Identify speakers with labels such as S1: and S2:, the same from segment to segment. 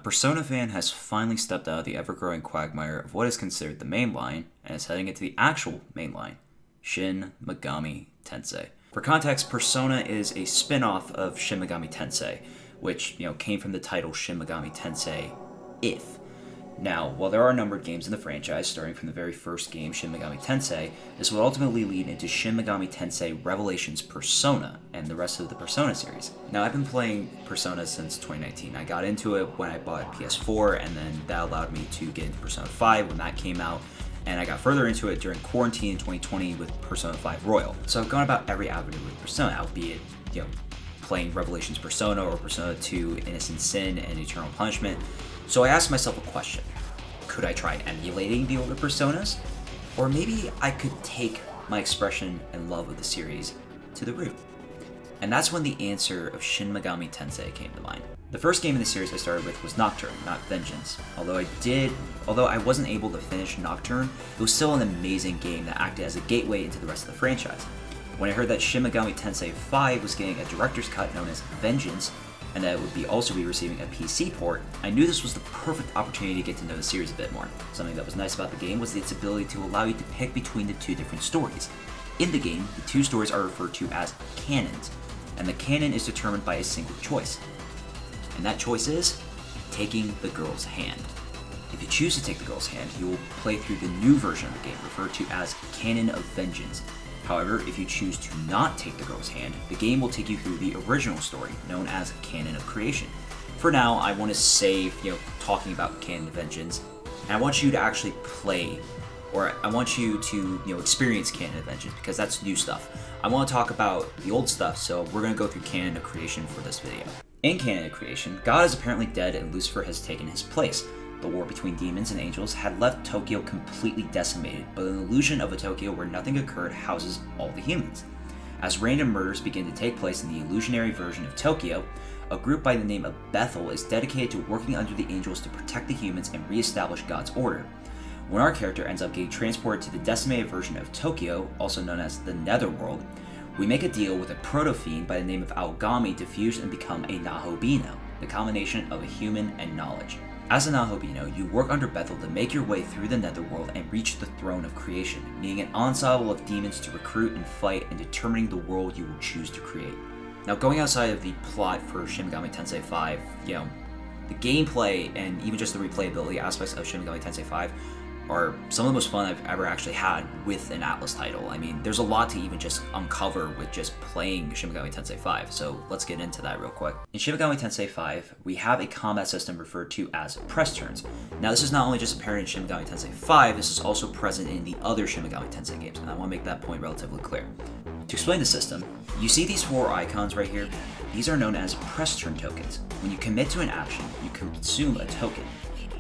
S1: Persona fan has finally stepped out of the ever-growing quagmire of what is considered the main line and is heading into the actual main line, Shin Megami Tensei. For context, Persona is a spin-off of Shin Megami Tensei, which came from the title Shin Megami Tensei If. Now, while there are a number of games in the franchise, starting from the very first game, Shin Megami Tensei, this would ultimately lead into Shin Megami Tensei Revelations Persona and the rest of the Persona series. Now, I've been playing Persona since 2019. I got into it when I bought a PS4, and then that allowed me to get into Persona 5 when that came out, and I got further into it during quarantine in 2020 with Persona 5 Royal. So I've gone about every avenue with Persona, albeit, playing Revelations Persona or Persona 2 Innocent Sin and Eternal Punishment. So I asked myself a question. Could I try emulating the older Personas? Or maybe I could take my expression and love of the series to the root. And that's when the answer of Shin Megami Tensei came to mind. The first game in the series I started with was Nocturne, not Vengeance. Although I wasn't able to finish Nocturne, it was still an amazing game that acted as a gateway into the rest of the franchise. When I heard that Shin Megami Tensei 5 was getting a director's cut known as Vengeance, and that it would also be receiving a PC port, I knew this was the perfect opportunity to get to know the series a bit more. Something that was nice about the game was its ability to allow you to pick between the two different stories. In the game, the two stories are referred to as canons, and the canon is determined by a single choice. And that choice is taking the girl's hand. If you choose to take the girl's hand, you will play through the new version of the game, referred to as Canon of Vengeance. However, if you choose to not take the girl's hand, the game will take you through the original story, known as Canon of Creation. For now, I want to save, talking about Canon of Vengeance, and I want you to actually play, or I want you to, experience Canon of Vengeance, because that's new stuff. I want to talk about the old stuff, so we're going to go through Canon of Creation for this video. In Canon of Creation, God is apparently dead and Lucifer has taken his place. The war between demons and angels had left Tokyo completely decimated, but an illusion of a Tokyo where nothing occurred houses all the humans. As random murders begin to take place in the illusionary version of Tokyo, a group by the name of Bethel is dedicated to working under the angels to protect the humans and re-establish God's order. When our character ends up getting transported to the decimated version of Tokyo, also known as the Netherworld, we make a deal with a proto-fiend by the name of Aogami to fuse and become a Nahobino, the combination of a human and knowledge. As a Nahobino, you work under Bethel to make your way through the Netherworld and reach the throne of creation, needing an ensemble of demons to recruit and fight and determining the world you will choose to create. Now, going outside of the plot for Shin Megami Tensei 5, the gameplay and even just the replayability aspects of Shin Megami Tensei 5 are some of the most fun I've ever actually had with an Atlus title. I mean, there's a lot to even just uncover with just playing Shin Megami Tensei 5, so let's get into that real quick. In Shin Megami Tensei 5, we have a combat system referred to as press turns. Now, this is not only just apparent in Shin Megami Tensei 5, this is also present in the other Shin Megami Tensei games, and I want to make that point relatively clear. To explain the system, you see these four icons right here? These are known as press turn tokens. When you commit to an action, you consume a token.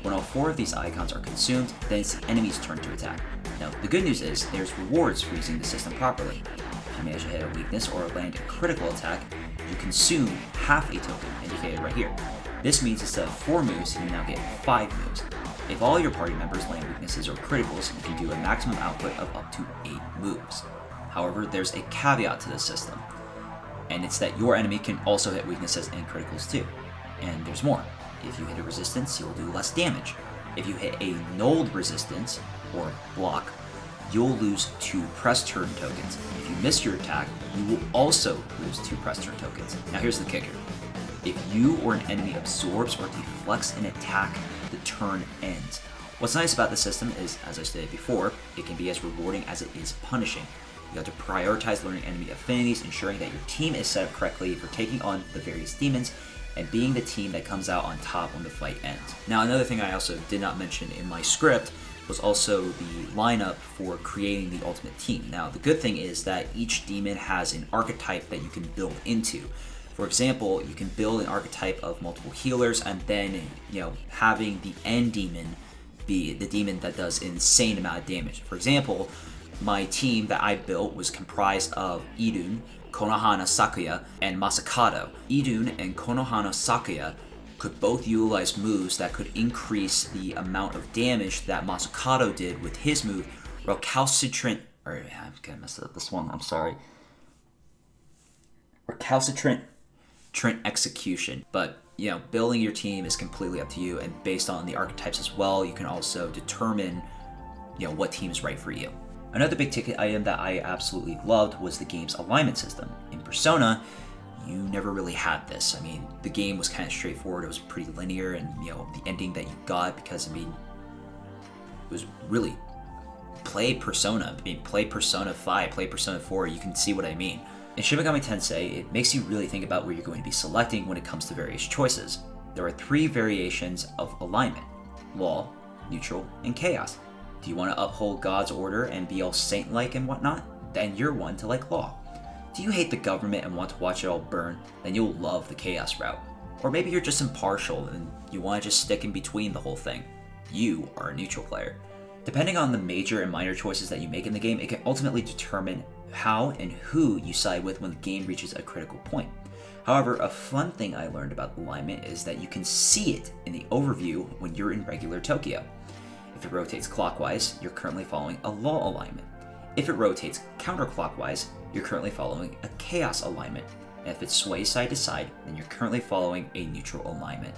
S1: When all four of these icons are consumed, then it's the enemy's turn to attack. Now, the good news is there's rewards for using the system properly. If you manage to hit a weakness or land a critical attack, you consume half a token, indicated right here. This means instead of 4 moves, you now get 5 moves. If all your party members land weaknesses or criticals, you can do a maximum output of up to 8 moves. However, there's a caveat to this system, and it's that your enemy can also hit weaknesses and criticals too. And there's more. If you hit a resistance, you'll do less damage. If you hit a nulled resistance, or block, you'll lose 2 press turn tokens. If you miss your attack, you will also lose 2 press turn tokens. Now here's the kicker. If you or an enemy absorbs or deflects an attack, the turn ends. What's nice about the system is, as I stated before, it can be as rewarding as it is punishing. You have to prioritize learning enemy affinities, ensuring that your team is set up correctly for taking on the various demons, and being the team that comes out on top when the fight ends. Now, another thing I also did not mention in my script was also the lineup for creating the ultimate team. Now, the good thing is that each demon has an archetype that you can build into. For example, you can build an archetype of multiple healers and then, having the end demon be the demon that does an insane amount of damage. For example, my team that I built was comprised of Idun, Konohana Sakuya, and Masakado. Idun and Konohana Sakuya could both utilize moves that could increase the amount of damage that Masakado did with his move, Recalcitrant. I'm gonna mess up this one, I'm sorry. Recalcitrant Execution. But building your team is completely up to you, and based on the archetypes as well, you can also determine, what team is right for you. Another big ticket item that I absolutely loved was the game's alignment system. In Persona, you never really had this. I mean, the game was kind of straightforward. It was pretty linear, and the ending that you got, because it was really play Persona. Play Persona 5, play Persona 4. You can see what I mean. In Shin Megami Tensei, it makes you really think about where you're going to be selecting when it comes to various choices. There are 3 variations of alignment: law, neutral, and chaos. Do you want to uphold God's order and be all saint-like and whatnot? Then you're one to like law. Do you hate the government and want to watch it all burn? Then you'll love the chaos route. Or maybe you're just impartial and you want to just stick in between the whole thing. You are a neutral player. Depending on the major and minor choices that you make in the game, it can ultimately determine how and who you side with when the game reaches a critical point. However, a fun thing I learned about alignment is that you can see it in the overview when you're in regular Tokyo. If it rotates clockwise, you're currently following a law alignment. If it rotates counterclockwise, you're currently following a chaos alignment. And if it sways side to side, then you're currently following a neutral alignment.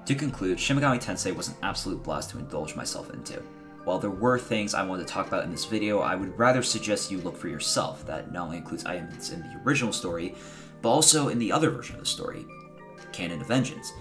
S1: To conclude, Shin Megami Tensei was an absolute blast to indulge myself into. While there were things I wanted to talk about in this video, I would rather suggest you look for yourself. That not only includes items in the original story, but also in the other version of the story, Canon of Vengeance.